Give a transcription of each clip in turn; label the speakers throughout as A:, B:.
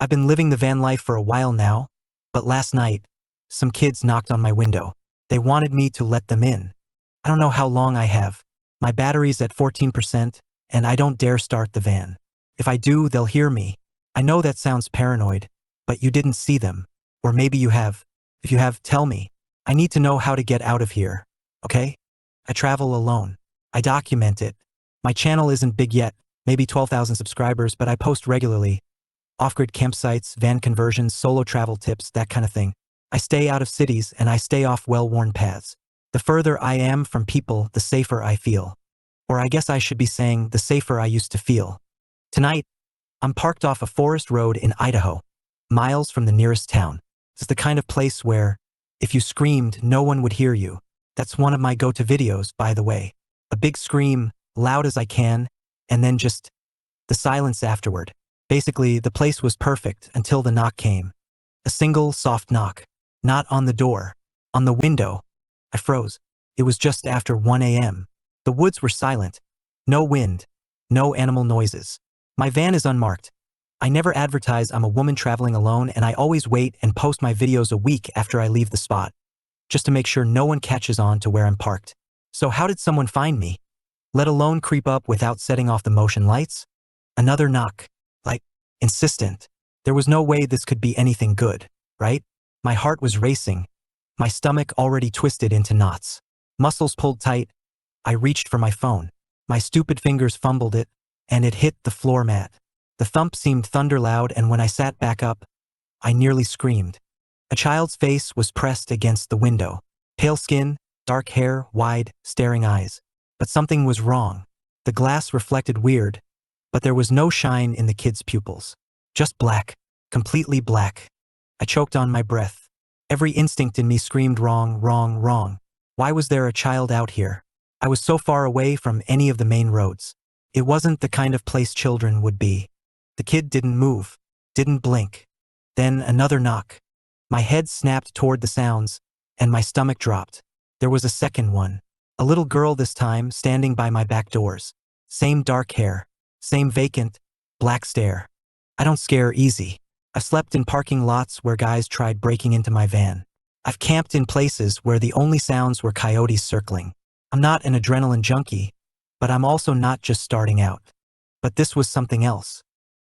A: I've been living the van life for a while now, but last night, some kids knocked on my window. They wanted me to let them in. I don't know how long I have. My battery's at 14%, and I don't dare start the van. If I do, they'll hear me. I know that sounds paranoid, but you didn't see them. Or maybe you have. If you have, tell me. I need to know how to get out of here, okay? I travel alone. I document it. My channel isn't big yet, maybe 12,000 subscribers, but I post regularly. Off-grid campsites, van conversions, solo travel tips, that kind of thing. I stay out of cities and I stay off well-worn paths. The further I am from people, the safer I feel. Or I guess I should be saying the safer I used to feel. Tonight, I'm parked off a forest road in Idaho, miles from the nearest town. It's the kind of place where, if you screamed, no one would hear you. That's one of my go-to videos, by the way. A big scream, loud as I can, and then just the silence afterward. Basically, the place was perfect until the knock came. A single, soft knock. Not on the door. On the window. I froze. It was just after 1 a.m. The woods were silent. No wind. No animal noises. My van is unmarked. I never advertise I'm a woman traveling alone, and I always wait and post my videos a week after I leave the spot, just to make sure no one catches on to where I'm parked. So how did someone find me? Let alone creep up without setting off the motion lights? Another knock. Like, insistent. There was no way this could be anything good, right? My heart was racing. My stomach already twisted into knots. Muscles pulled tight. I reached for my phone. My stupid fingers fumbled it, and it hit the floor mat. The thump seemed thunder loud, and when I sat back up, I nearly screamed. A child's face was pressed against the window. Pale skin, dark hair, wide, staring eyes. But something was wrong. The glass reflected weird, but there was no shine in the kid's pupils. Just black, completely black. I choked on my breath. Every instinct in me screamed wrong, wrong, wrong. Why was there a child out here? I was so far away from any of the main roads. It wasn't the kind of place children would be. The kid didn't move, didn't blink. Then another knock. My head snapped toward the sounds, and my stomach dropped. There was a second one. A little girl this time, standing by my back doors. Same dark hair, same vacant, black stare. I don't scare easy. I've slept in parking lots where guys tried breaking into my van. I've camped in places where the only sounds were coyotes circling. I'm not an adrenaline junkie, but I'm also not just starting out. But this was something else.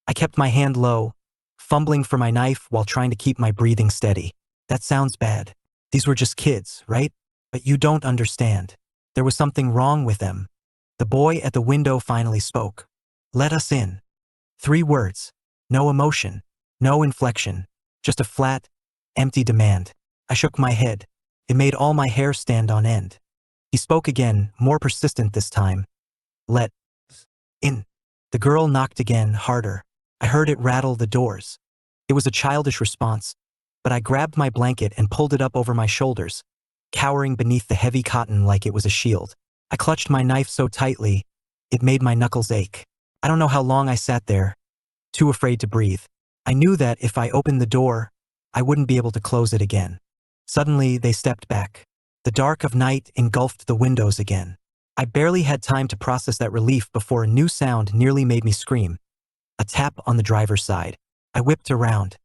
A: I kept my hand low, fumbling for my knife while trying to keep my breathing steady. That sounds bad. These were just kids, right? But you don't understand. There was something wrong with them. The boy at the window finally spoke. Let us in. 3 words. No emotion. No inflection. Just a flat, empty demand. I shook my head. It made all my hair stand on end. He spoke again, more persistent this time. Let in. The girl knocked again, harder. I heard it rattle the doors. It was a childish response, but I grabbed my blanket and pulled it up over my shoulders, cowering beneath the heavy cotton like it was a shield. I clutched my knife so tightly, it made my knuckles ache. I don't know how long I sat there, too afraid to breathe. I knew that if I opened the door, I wouldn't be able to close it again. Suddenly, they stepped back. The dark of night engulfed the windows again. I barely had time to process that relief before a new sound nearly made me scream. A tap on the driver's side. I whipped around.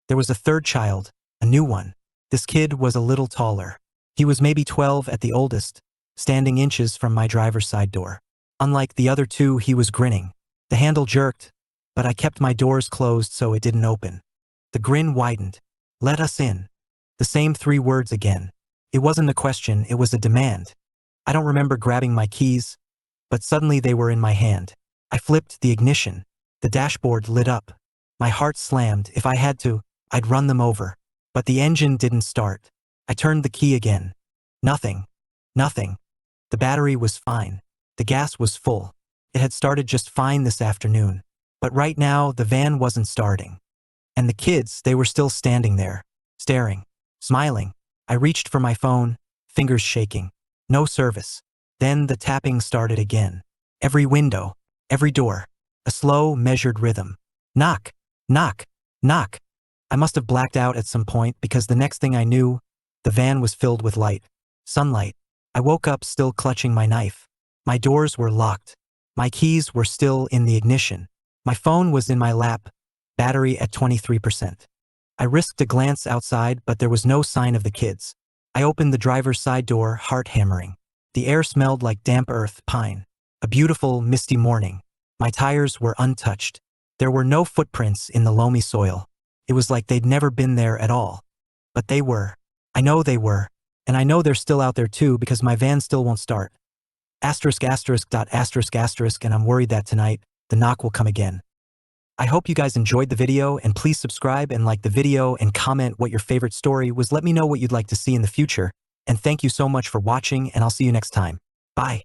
A: There was a third child, a new one. This kid was a little taller. He was maybe 12 at the oldest, standing inches from my driver's side door. Unlike the other 2, he was grinning. The handle jerked, but I kept my doors closed so it didn't open. The grin widened. Let us in. The same 3 words again. It wasn't a question, it was a demand. I don't remember grabbing my keys, but suddenly they were in my hand. I flipped the ignition. The dashboard lit up. My heart slammed. If I had to, I'd run them over. But the engine didn't start. I turned the key again. Nothing. Nothing. The battery was fine. The gas was full. It had started just fine this afternoon. But right now, the van wasn't starting. And the kids, they were still standing there, staring, smiling. I reached for my phone, fingers shaking. No service. Then the tapping started again. Every window, every door. A slow, measured rhythm. Knock, knock, knock. I must have blacked out at some point because the next thing I knew, the van was filled with light. Sunlight. I woke up still clutching my knife. My doors were locked. My keys were still in the ignition. My phone was in my lap, battery at 23%. I risked a glance outside, but there was no sign of the kids. I opened the driver's side door, heart hammering. The air smelled like damp earth, pine. A beautiful, misty morning. My tires were untouched. There were no footprints in the loamy soil. It was like they'd never been there at all. But they were. I know they were. And I know they're still out there too because my van still won't start. Asterisk, asterisk, dot, asterisk, asterisk, and I'm worried that tonight, the knock will come again. I hope you guys enjoyed the video, and please subscribe and like the video and comment what your favorite story was. Let me know what you'd like to see in the future. And thank you so much for watching, and I'll see you next time. Bye.